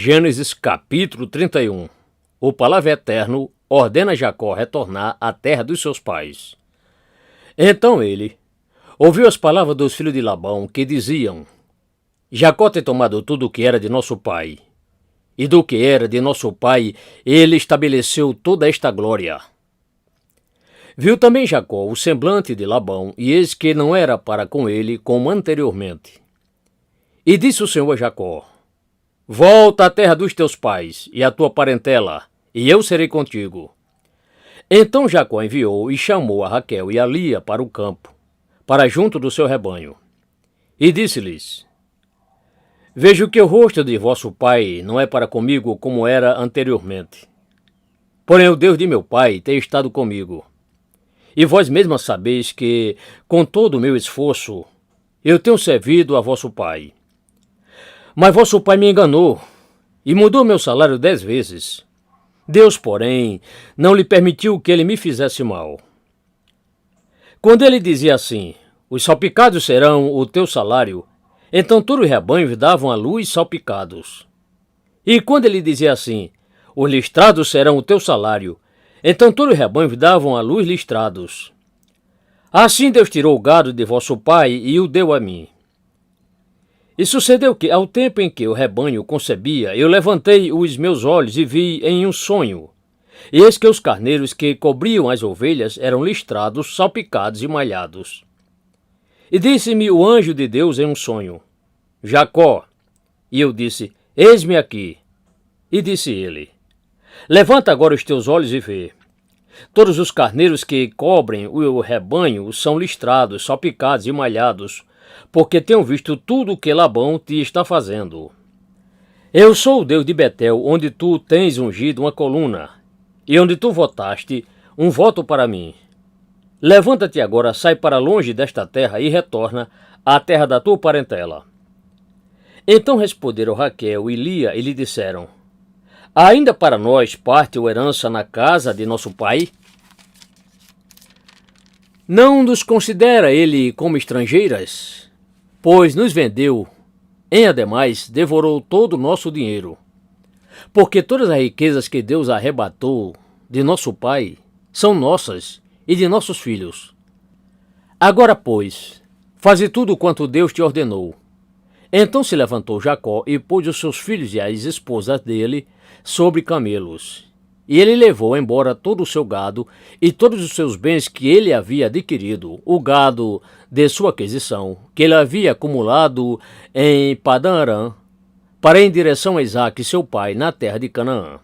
Gênesis capítulo 31. O Palavra Eterno ordena Jacó retornar à terra dos seus pais. Então ele ouviu as palavras dos filhos de Labão, que diziam: Jacó tem tomado tudo o que era de nosso pai, e do que era de nosso pai ele estabeleceu toda esta glória. Viu também Jacó o semblante de Labão, e eis que não era para com ele como anteriormente. E disse o Senhor a Jacó: Volta à terra dos teus pais e à tua parentela, e eu serei contigo. Então Jacó enviou e chamou a Raquel e a Lia para o campo, para junto do seu rebanho. E disse-lhes: Vejo que o rosto de vosso pai não é para comigo como era anteriormente. Porém o Deus de meu pai tem estado comigo. E vós mesmas sabeis que, com todo o meu esforço, eu tenho servido a vosso pai. Mas vosso pai me enganou e mudou meu salário 10 vezes. Deus, porém, não lhe permitiu que ele me fizesse mal. Quando ele dizia assim: Os salpicados serão o teu salário, então todo o rebanho davam à luz salpicados. E quando ele dizia assim: Os listrados serão o teu salário, então todo o rebanho davam à luz listrados. Assim Deus tirou o gado de vosso pai e o deu a mim. E sucedeu que, ao tempo em que o rebanho concebia, eu levantei os meus olhos e vi em um sonho. E eis que os carneiros que cobriam as ovelhas eram listrados, salpicados e malhados. E disse-me o anjo de Deus em um sonho: Jacó. E eu disse: Eis-me aqui. E disse ele: Levanta agora os teus olhos e vê. Todos os carneiros que cobrem o rebanho são listrados, salpicados e malhados, porque tenho visto tudo o que Labão te está fazendo. Eu sou o Deus de Betel, onde tu tens ungido uma coluna, e onde tu votaste um voto para mim. Levanta-te agora, sai para longe desta terra e retorna à terra da tua parentela. Então responderam Raquel e Lia e lhe disseram: Ainda para nós parte ou herança na casa de nosso pai? Não nos considera ele como estrangeiras? Pois nos vendeu, em ademais devorou todo o nosso dinheiro. Porque todas as riquezas que Deus arrebatou de nosso pai são nossas e de nossos filhos. Agora, pois, faze tudo quanto Deus te ordenou. Então se levantou Jacó e pôs os seus filhos e as esposas dele sobre camelos. E ele levou embora todo o seu gado e todos os seus bens que ele havia adquirido, o gado de sua aquisição, que ele havia acumulado em Padã-Arã, para ir em direção a Isaque, seu pai, na terra de Canaã.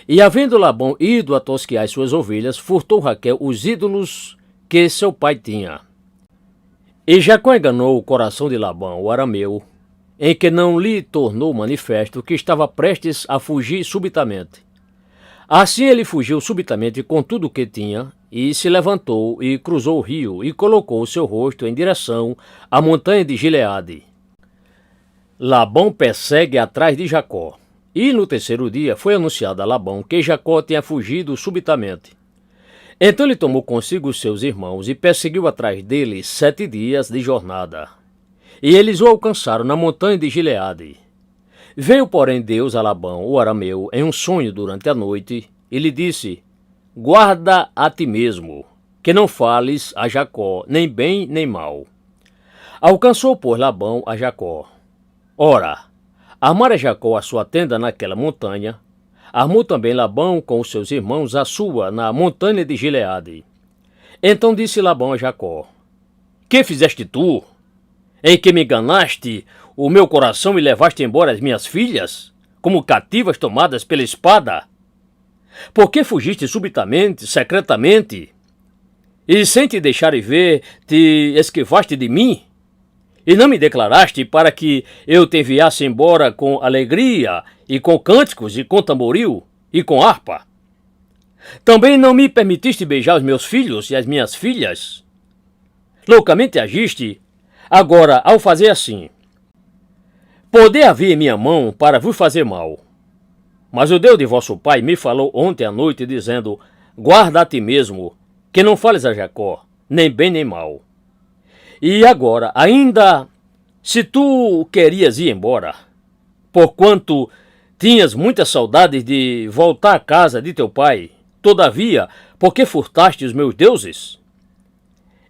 E havendo Labão ido a tosquear as suas ovelhas, furtou Raquel os ídolos que seu pai tinha. E Jacó enganou o coração de Labão, o arameu, em que não lhe tornou manifesto que estava prestes a fugir subitamente. Assim ele fugiu subitamente com tudo o que tinha, e se levantou e cruzou o rio, e colocou o seu rosto em direção à montanha de Gileade. Labão persegue atrás de Jacó. E no terceiro dia foi anunciado a Labão que Jacó tinha fugido subitamente. Então ele tomou consigo os seus irmãos e perseguiu atrás dele 7 dias de jornada. E eles o alcançaram na montanha de Gileade. Veio, porém, Deus a Labão, o arameu, em um sonho durante a noite, e lhe disse: Guarda a ti mesmo, que não fales a Jacó, nem bem nem mal. Alcançou, pois, Labão a Jacó. Ora, armara Jacó a sua tenda naquela montanha, armou também Labão com os seus irmãos a sua na montanha de Gileade. Então disse Labão a Jacó: Que fizeste tu, em que me enganaste o meu coração e levaste embora as minhas filhas, como cativas tomadas pela espada? Por que fugiste subitamente, secretamente, e sem te deixar ver, te esquivaste de mim? E não me declaraste para que eu te enviasse embora com alegria, e com cânticos, e com tamboril, e com harpa? Também não me permitiste beijar os meus filhos e as minhas filhas? Loucamente agiste. Agora, ao fazer assim, poder havia em minha mão para vos fazer mal. Mas o Deus de vosso pai me falou ontem à noite, dizendo: Guarda a ti mesmo, que não fales a Jacó, nem bem nem mal. E agora, ainda, se tu querias ir embora, porquanto Tinhas muitas saudades de voltar à casa de teu pai. Todavia, por que furtaste os meus deuses?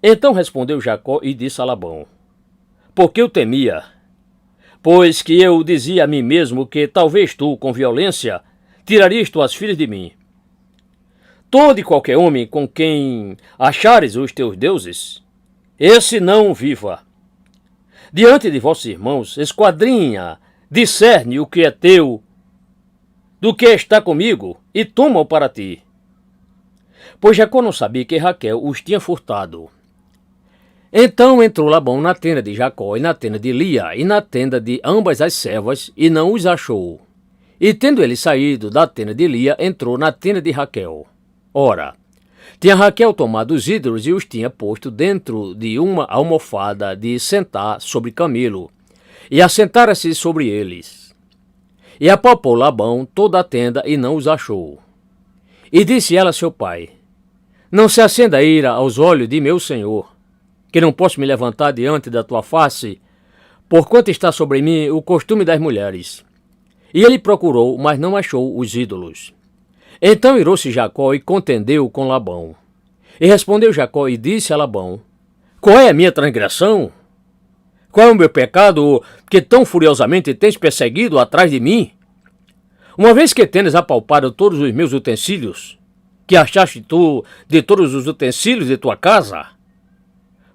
Então respondeu Jacó e disse a Labão: porque eu temia, pois que eu dizia a mim mesmo que talvez tu, com violência, tirarias tuas filhas de mim. Todo e qualquer homem com quem achares os teus deuses, esse não viva. Diante de vossos irmãos, esquadrinha, discerne o que é teu, do que está comigo, e toma-o para ti. Pois Jacó não sabia que Raquel os tinha furtado. Então entrou Labão na tenda de Jacó e na tenda de Lia e na tenda de ambas as servas, e não os achou. E tendo ele saído da tenda de Lia, entrou na tenda de Raquel. Ora, tinha Raquel tomado os ídolos e os tinha posto dentro de uma almofada de sentar sobre camelo, e assentara-se sobre eles. E apalpou Labão toda a tenda e não os achou. E disse ela a seu pai: não se acenda a ira aos olhos de meu senhor, que não posso me levantar diante da tua face, porquanto está sobre mim o costume das mulheres. E ele procurou, mas não achou os ídolos. Então irou-se Jacó e contendeu com Labão. E respondeu Jacó e disse a Labão: qual é a minha transgressão? Qual é o meu pecado que tão furiosamente tens perseguido atrás de mim? Uma vez que tendes apalpado todos os meus utensílios, que achaste tu de todos os utensílios de tua casa,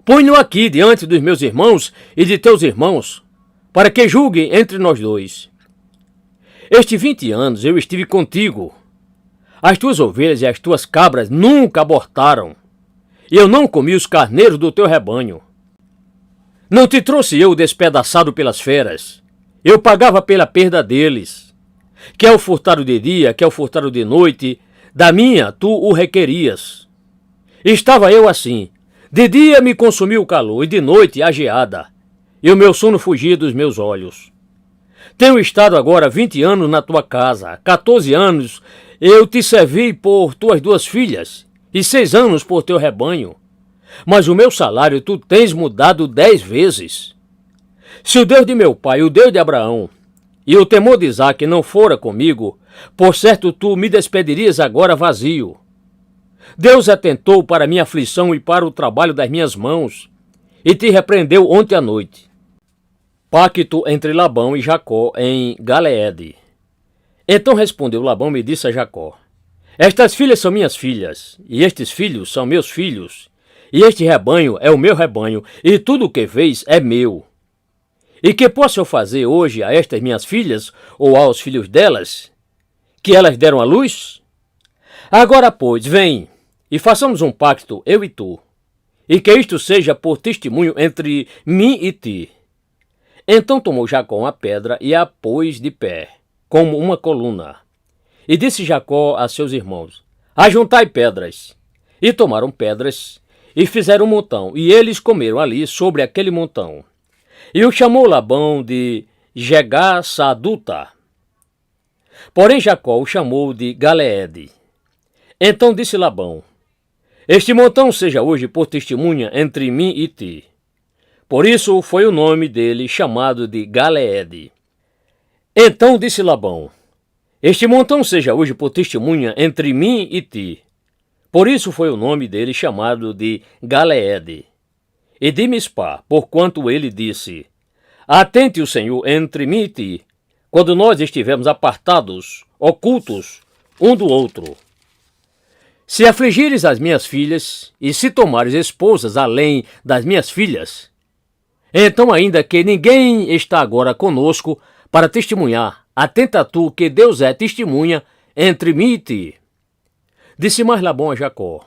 põe-no aqui diante dos meus irmãos e de teus irmãos, para que julguem entre nós dois. Estes 20 anos eu estive contigo. As tuas ovelhas e as tuas cabras nunca abortaram, e eu não comi os carneiros do teu rebanho. Não te trouxe eu despedaçado pelas feras, eu pagava pela perda deles. Quer o furtado de dia, quer o furtado de noite, da minha tu o requerias. Estava eu assim, de dia me consumiu o calor, e de noite a geada, e o meu sono fugia dos meus olhos. Tenho estado agora 20 anos na tua casa, 14 anos eu te servi por tuas 2 filhas, e 6 anos por teu rebanho. Mas o meu salário tu tens mudado 10 vezes. Se o Deus de meu pai, o Deus de Abraão, e o temor de Isaque não fora comigo, por certo tu me despedirias agora vazio. Deus atentou para minha aflição e para o trabalho das minhas mãos, e te repreendeu ontem à noite. Pacto entre Labão e Jacó em Galeede. Então respondeu Labão e disse a Jacó: estas filhas são minhas filhas, e estes filhos são meus filhos, e este rebanho é o meu rebanho, e tudo o que vês é meu. E que posso eu fazer hoje a estas minhas filhas, ou aos filhos delas, que elas deram à luz? Agora, pois, vem, e façamos um pacto, eu e tu, e que isto seja por testemunho entre mim e ti. Então tomou Jacó uma pedra e a pôs de pé, como uma coluna. E disse Jacó a seus irmãos: ajuntai pedras. E tomaram pedras, e fizeram um montão, e eles comeram ali sobre aquele montão. E o chamou Labão de Jegar-Saduta. Porém Jacó o chamou de Galeede. Então disse Labão: este montão seja hoje por testemunha entre mim e ti. Por isso foi o nome dele chamado de Galeede. Então disse Labão: este montão seja hoje por testemunha entre mim e ti. Por isso foi o nome dele chamado de Galeede. E de Mispá, porquanto ele disse: atente o Senhor entre mim e ti, quando nós estivermos apartados, ocultos, um do outro. Se afligires as minhas filhas, e se tomares esposas além das minhas filhas, então ainda que ninguém está agora conosco para testemunhar, atenta tu que Deus é testemunha entre mim e ti. Disse mais Labão a Jacó: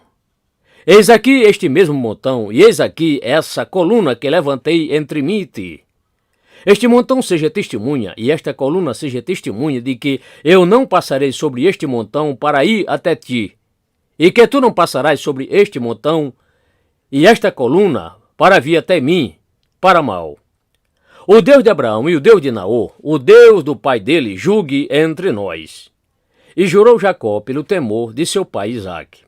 eis aqui este mesmo montão, e eis aqui essa coluna que levantei entre mim e ti. Este montão seja testemunha, e esta coluna seja testemunha de que eu não passarei sobre este montão para ir até ti, e que tu não passarás sobre este montão e esta coluna para vir até mim, para mal. O Deus de Abraão e o Deus de Naor, o Deus do pai dele, julgue entre nós. E jurou Jacó pelo temor de seu pai Isaque.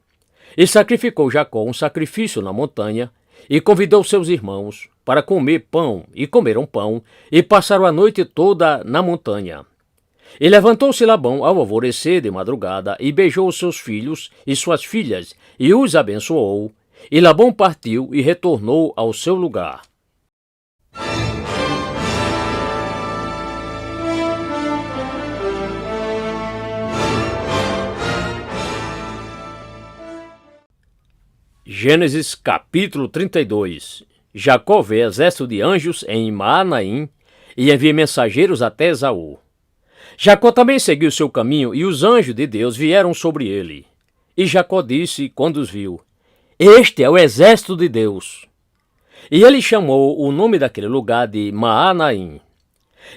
E sacrificou Jacó um sacrifício na montanha, e convidou seus irmãos para comer pão, e comeram pão, e passaram a noite toda na montanha. E levantou-se Labão ao alvorecer de madrugada, e beijou os seus filhos e suas filhas, e os abençoou. E Labão partiu e retornou ao seu lugar. Gênesis capítulo 32. Jacó vê exército de anjos em Maanaim e envia mensageiros até Esaú. Jacó também seguiu seu caminho e os anjos de Deus vieram sobre ele. E Jacó disse, quando os viu: Este é o exército de Deus. E ele chamou o nome daquele lugar de Maanaim.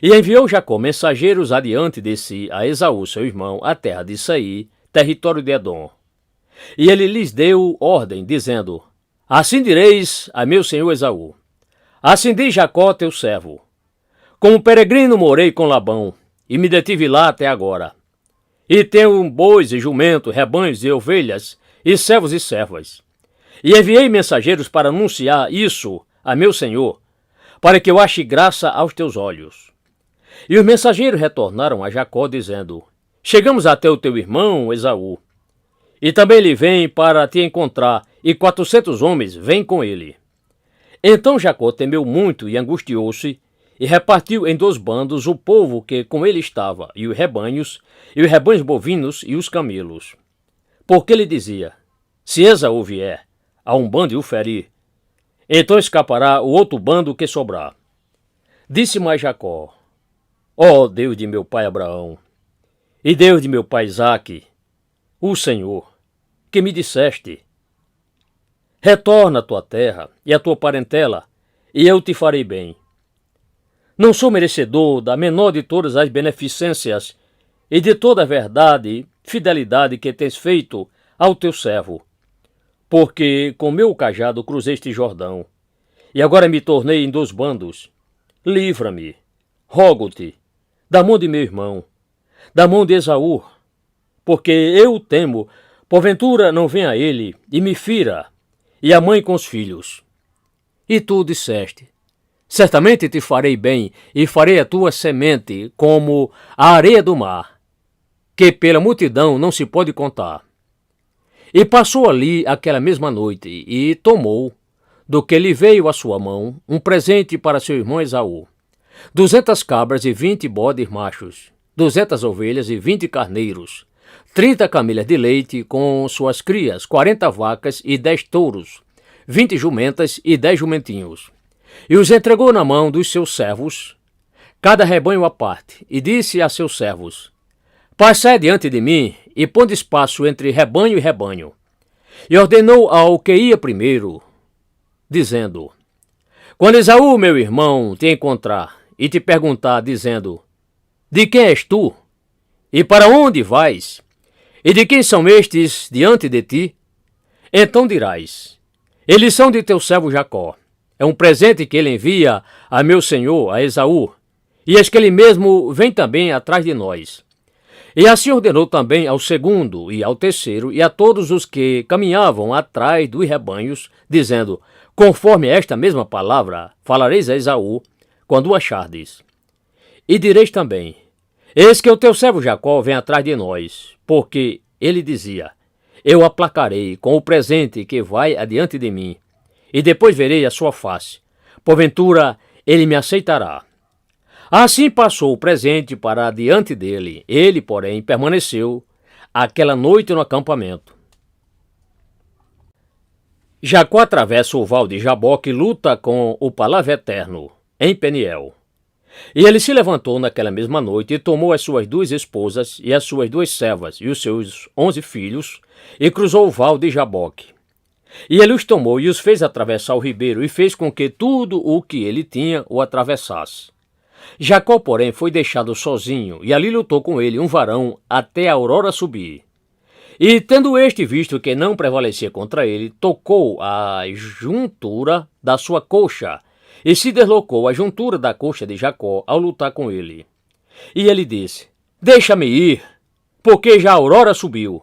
E enviou Jacó mensageiros adiante de si a Esaú, seu irmão, a terra de Seir, território de Edom. E ele lhes deu ordem, dizendo: Assim direis a meu senhor Esaú: Assim diz Jacó, teu servo: Como peregrino morei com Labão, e me detive lá até agora. E tenho bois e jumentos, rebanhos e ovelhas, e servos e servas. E enviei mensageiros para anunciar isso a meu senhor, para que eu ache graça aos teus olhos. E os mensageiros retornaram a Jacó, dizendo: Chegamos até o teu irmão Esaú, e também ele vem para te encontrar, e 400 homens vêm com ele. Então Jacó temeu muito e angustiou-se, e repartiu em 2 bandos o povo que com ele estava, e os rebanhos bovinos e os camelos. Porque ele dizia: Se Esaú vier a um bando e o ferir, então escapará o outro bando que sobrar. Disse mais Jacó: Ó Deus de meu pai Abraão, e Deus de meu pai Isaque, o Senhor, que me disseste: Retorna à tua terra e à tua parentela, e eu te farei bem. Não sou merecedor da menor de todas as beneficências e de toda a verdade e fidelidade que tens feito ao teu servo, porque com meu cajado cruzei este Jordão, e agora me tornei em 2 bandos. Livra-me, rogo-te, da mão de meu irmão, da mão de Esaú, porque eu temo, porventura não venha ele e me fira, e a mãe com os filhos. E tu disseste: Certamente te farei bem, e farei a tua semente como a areia do mar, que pela multidão não se pode contar. E passou ali aquela mesma noite, e tomou, do que lhe veio à sua mão, um presente para seu irmão Esaú: 200 cabras e 20 bodes machos, 200 ovelhas e 20 carneiros, 30 camelas de leite com suas crias, 40 vacas e 10 touros, 20 jumentas e 10 jumentinhos. E os entregou na mão dos seus servos, cada rebanho à parte, e disse a seus servos: Passai diante de mim, e ponde espaço entre rebanho e rebanho. E ordenou ao que ia primeiro, dizendo: Quando Esaú, meu irmão, te encontrar, e te perguntar, dizendo: De quem és tu? E para onde vais? E de quem são estes diante de ti? Então dirás: Eles são de teu servo Jacó. É um presente que ele envia a meu senhor, a Esaú, e eis que ele mesmo vem também atrás de nós. E assim ordenou também ao segundo e ao terceiro e a todos os que caminhavam atrás dos rebanhos, dizendo: Conforme esta mesma palavra falareis a Esaú, quando o achardes. E direis também: Eis que o teu servo Jacó vem atrás de nós, porque ele dizia: Eu aplacarei com o presente que vai adiante de mim, e depois verei a sua face. Porventura ele me aceitará. Assim passou o presente para diante dele. Ele, porém, permaneceu aquela noite no acampamento. Jacó atravessa o val de Jaboque e luta com o Palavra Eterno, em Peniel. E ele se levantou naquela mesma noite e tomou as suas 2 esposas e as suas 2 servas e os seus 11 filhos e cruzou o val de Jaboque. E ele os tomou e os fez atravessar o ribeiro e fez com que tudo o que ele tinha o atravessasse. Jacó, porém, foi deixado sozinho e ali lutou com ele um varão até a aurora subir. E tendo este visto que não prevalecia contra ele, tocou a juntura da sua coxa e se deslocou a juntura da coxa de Jacó ao lutar com ele. E ele disse: Deixa-me ir, porque já a aurora subiu.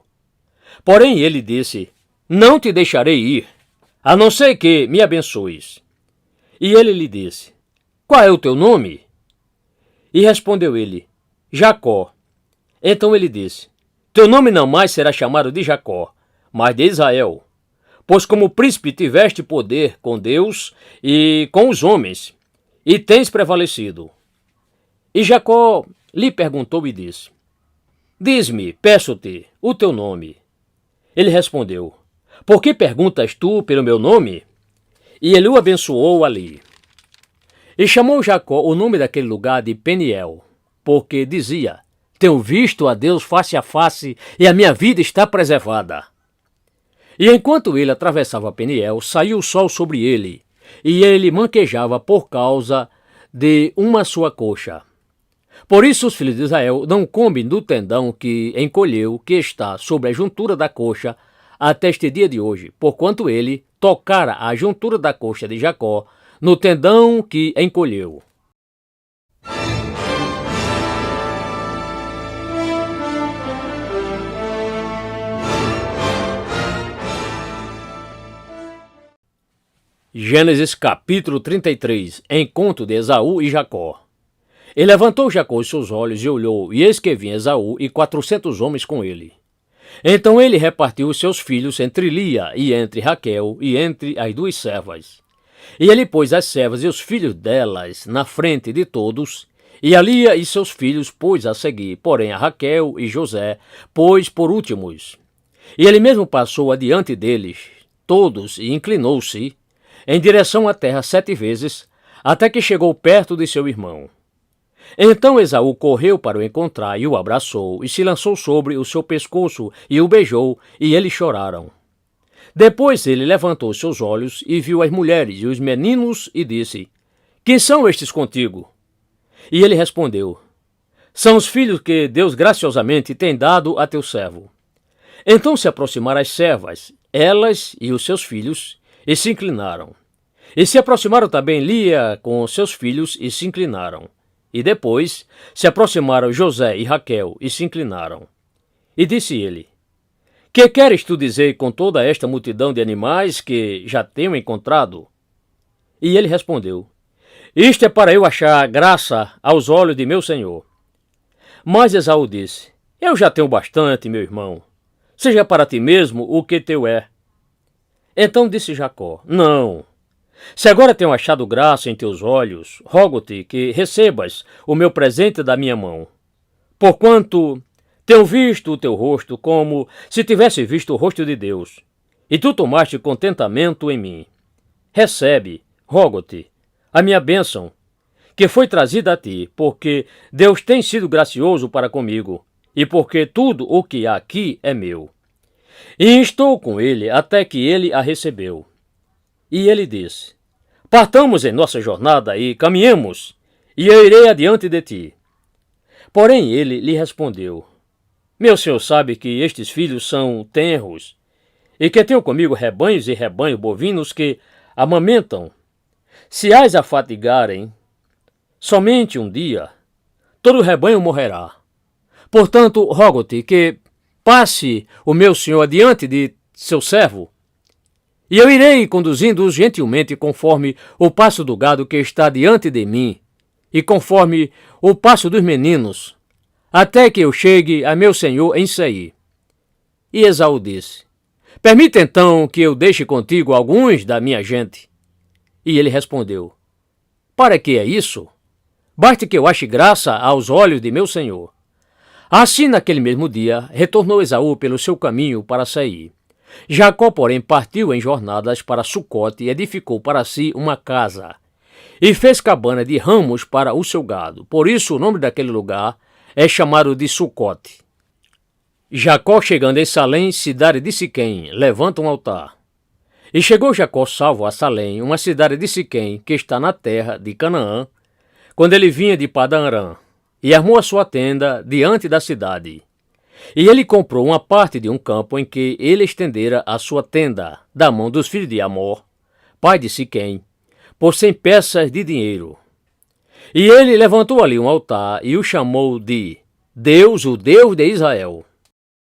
Porém ele disse: Não te deixarei ir, a não ser que me abençoes. E ele lhe disse: Qual é o teu nome? E respondeu ele: Jacó. Então ele disse: Teu nome não mais será chamado de Jacó, mas de Israel, pois como príncipe tiveste poder com Deus e com os homens, e tens prevalecido. E Jacó lhe perguntou e disse: Diz-me, peço-te, o teu nome. Ele respondeu: Por que perguntas tu pelo meu nome? E ele o abençoou ali. E chamou Jacó o nome daquele lugar de Peniel, porque dizia: Tenho visto a Deus face a face e a minha vida está preservada. E enquanto ele atravessava Peniel, saiu o sol sobre ele, e ele manquejava por causa de uma sua coxa. Por isso os filhos de Israel não comem do tendão que encolheu, que está sobre a juntura da coxa, até este dia de hoje, porquanto ele tocara a juntura da coxa de Jacó no tendão que encolheu. Gênesis capítulo 33. Encontro de Esaú e Jacó. E levantou Jacó os seus olhos e olhou, e eis que vinha Esaú e 400 homens com ele. Então ele repartiu os seus filhos entre Lia e entre Raquel e entre as duas servas. E ele pôs as servas e os filhos delas na frente de todos, e a Lia e seus filhos pôs a seguir, porém a Raquel e José pôs por últimos. E ele mesmo passou adiante deles, todos, e inclinou-se em direção à terra 7 vezes, até que chegou perto de seu irmão. Então Esaú correu para o encontrar e o abraçou, e se lançou sobre o seu pescoço e o beijou, e eles choraram. Depois ele levantou seus olhos e viu as mulheres e os meninos e disse: Quem são estes contigo? E ele respondeu: São os filhos que Deus graciosamente tem dado a teu servo. Então se aproximaram as servas, elas e os seus filhos, e se inclinaram. E se aproximaram também Lia com seus filhos e se inclinaram. E depois se aproximaram José e Raquel e se inclinaram. E disse ele: Que queres tu dizer com toda esta multidão de animais que já tenho encontrado? E ele respondeu: Isto é para eu achar graça aos olhos de meu senhor. Mas Esaú disse: Eu já tenho bastante, meu irmão. Seja para ti mesmo o que teu é. Então disse Jacó: Não. Se agora tenho achado graça em teus olhos, rogo-te que recebas o meu presente da minha mão. Porquanto tenho visto o teu rosto como se tivesse visto o rosto de Deus, e tu tomaste contentamento em mim. Recebe, rogo-te, a minha bênção, que foi trazida a ti, porque Deus tem sido gracioso para comigo, e porque tudo o que há aqui é meu. E estou com ele até que ele a recebeu. E ele disse: Partamos em nossa jornada e caminhemos, e eu irei adiante de ti. Porém ele lhe respondeu: Meu senhor sabe que estes filhos são tenros, e que tenho comigo rebanhos e rebanhos bovinos que amamentam. Se as afatigarem, somente um dia, todo o rebanho morrerá. Portanto, rogo-te que passe o meu senhor adiante de seu servo, e eu irei conduzindo-os gentilmente conforme o passo do gado que está diante de mim, e conforme o passo dos meninos, até que eu chegue a meu senhor em Seir. E Esaú disse: Permita então que eu deixe contigo alguns da minha gente. E ele respondeu: Para que é isso? Basta que eu ache graça aos olhos de meu senhor. Assim, naquele mesmo dia, retornou Esaú pelo seu caminho para Seir. Jacó, porém, partiu em jornadas para Sucote e edificou para si uma casa, e fez cabana de ramos para o seu gado. Por isso o nome daquele lugar é chamado de Sucote. Jacó, chegando em Salém, cidade de Siquém, levanta um altar. E chegou Jacó salvo a Salém, uma cidade de Siquém, que está na terra de Canaã, quando ele vinha de Padã-Arã, e armou a sua tenda diante da cidade. E ele comprou uma parte de um campo em que ele estendera a sua tenda, da mão dos filhos de Amor, pai de Siquém, por 100 peças de dinheiro. E ele levantou ali um altar e o chamou de Deus, o Deus de Israel.